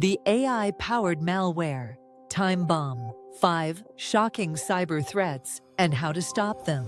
The AI-powered malware, time bomb, 5 shocking cyber threats and how to stop them.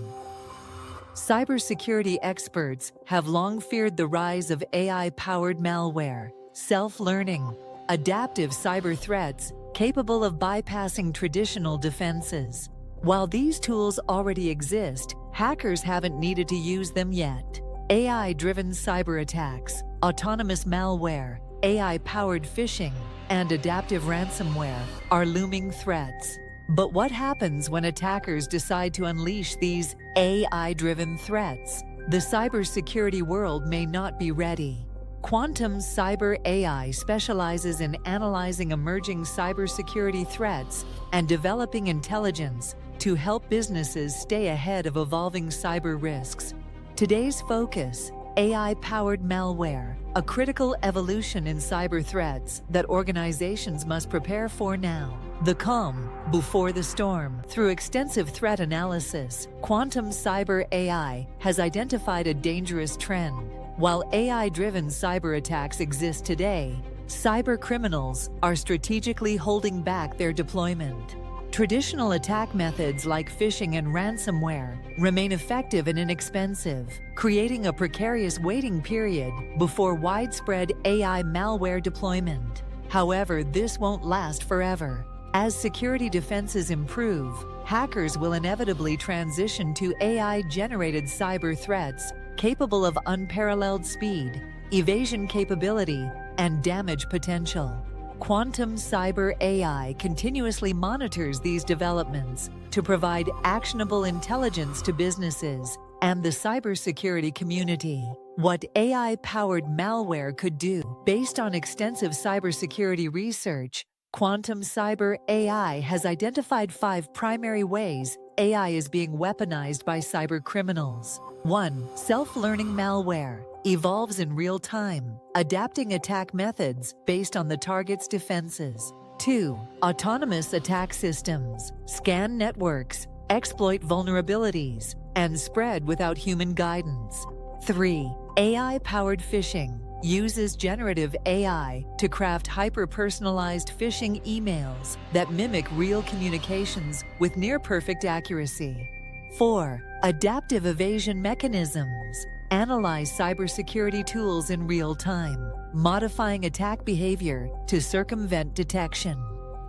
Cybersecurity experts have long feared the rise of AI-powered malware, self-learning, adaptive cyber threats capable of bypassing traditional defenses. While these tools already exist, hackers haven't needed to use them yet. AI-driven cyber attacks, autonomous malware, AI-powered phishing, and adaptive ransomware are looming threats. But what happens when attackers decide to unleash these AI-driven threats? The cybersecurity world may not be ready. Quantum Cyber AI specializes in analyzing emerging cybersecurity threats and developing intelligence to help businesses stay ahead of evolving cyber risks. Today's focus: AI-powered malware, a critical evolution in cyber threats that organizations must prepare for now. The calm before the storm. Through extensive threat analysis, Quantum Cyber AI has identified a dangerous trend. While AI-driven cyber attacks exist today, cyber criminals are strategically holding back their deployment. Traditional attack methods like phishing and ransomware remain effective and inexpensive, creating a precarious waiting period before widespread AI malware deployment. However, this won't last forever. As security defenses improve, hackers will inevitably transition to AI-generated cyber threats capable of unparalleled speed, evasion capability, and damage potential. Quantum Cyber AI continuously monitors these developments to provide actionable intelligence to businesses and the cybersecurity community. What AI-powered malware could do. Based on extensive cybersecurity research, Quantum Cyber AI has identified 5 primary ways AI is being weaponized by cyber criminals. 1. Self-learning malware evolves in real time, adapting attack methods based on the target's defenses. 2. Autonomous attack systems scan networks, exploit vulnerabilities, and spread without human guidance. 3. AI-powered phishing uses generative AI to craft hyper-personalized phishing emails that mimic real communications with near-perfect accuracy. 4. Adaptive evasion mechanisms analyze cybersecurity tools in real time, modifying attack behavior to circumvent detection.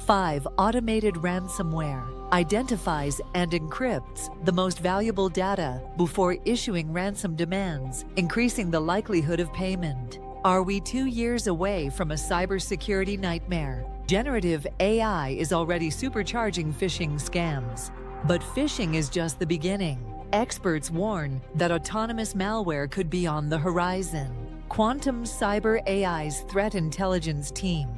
5. Automated ransomware identifies and encrypts the most valuable data before issuing ransom demands, increasing the likelihood of payment. Are we 2 years away from a cybersecurity nightmare? Generative AI is already supercharging phishing scams. But phishing is just the beginning. Experts warn that autonomous malware could be on the horizon. Quantum Cyber AI's threat intelligence team,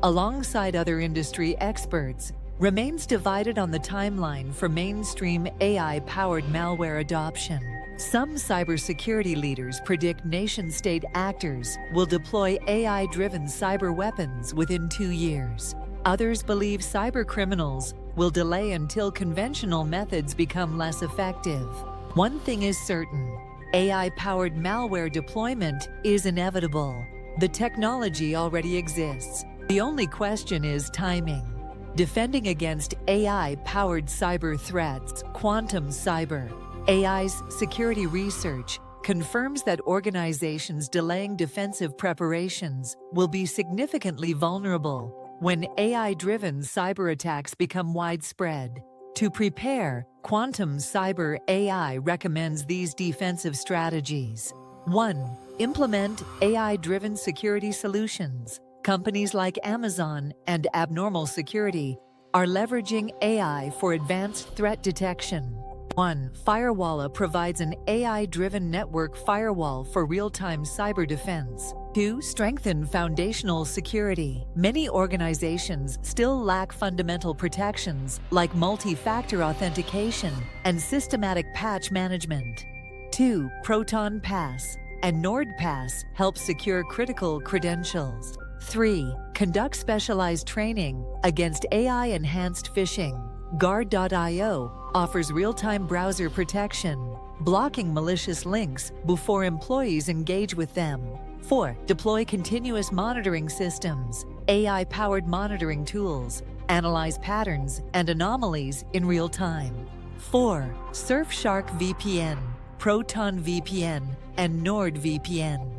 alongside other industry experts, remains divided on the timeline for mainstream AI-powered malware adoption. Some cybersecurity leaders predict nation-state actors will deploy AI-driven cyber weapons within 2 years. Others believe cybercriminals will delay until conventional methods become less effective. One thing is certain: AI-powered malware deployment is inevitable. The technology already exists. The only question is timing. Defending against AI-powered cyber threats, Quantum Cyber AI's security research confirms that organizations delaying defensive preparations will be significantly vulnerable when AI-driven cyber attacks become widespread. To prepare, Quantum Cyber AI recommends these defensive strategies. 1. Implement AI-driven security solutions. Companies like Amazon and Abnormal Security are leveraging AI for advanced threat detection. 1. Firewalla provides an AI-driven network firewall for real-time cyber defense. 2. Strengthen foundational security. Many organizations still lack fundamental protections like multi-factor authentication and systematic patch management. 2. Proton Pass and NordPass help secure critical credentials. 3. Conduct specialized training against AI-enhanced phishing. Guard.io offers real-time browser protection, blocking malicious links before employees engage with them. 4. Deploy continuous monitoring systems. AI-powered monitoring tools analyze patterns and anomalies in real time. 4. Surfshark VPN, Proton VPN, and NordVPN.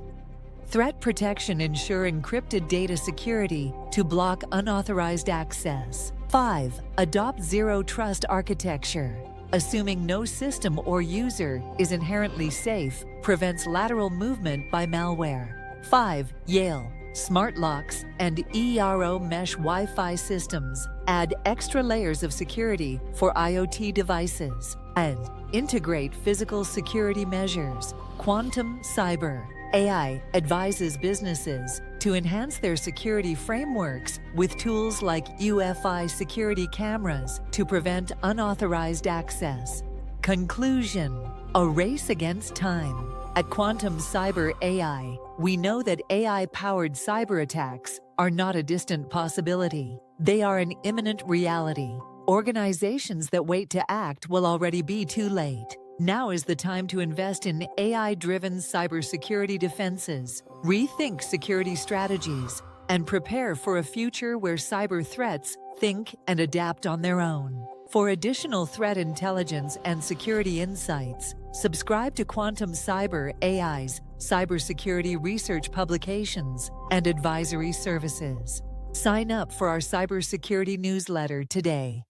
Threat protection ensure encrypted data security to block unauthorized access. 5. Adopt Zero Trust architecture. Assuming no system or user is inherently safe prevents lateral movement by malware. 5. Yale. Smart locks and ERO mesh Wi-Fi systems add extra layers of security for IoT devices and integrate physical security measures. Quantum Cyber AI advises businesses to enhance their security frameworks with tools like UFI security cameras to prevent unauthorized access. Conclusion: a race against time. At Quantum Cyber AI, we know that AI-powered cyber attacks are not a distant possibility. They are an imminent reality. Organizations that wait to act will already be too late. Now is the time to invest in AI-driven cybersecurity defenses, rethink security strategies, and prepare for a future where cyber threats think and adapt on their own. For additional threat intelligence and security insights, subscribe to Quantum Cyber AI's cybersecurity research publications and advisory services. Sign up for our cybersecurity newsletter today.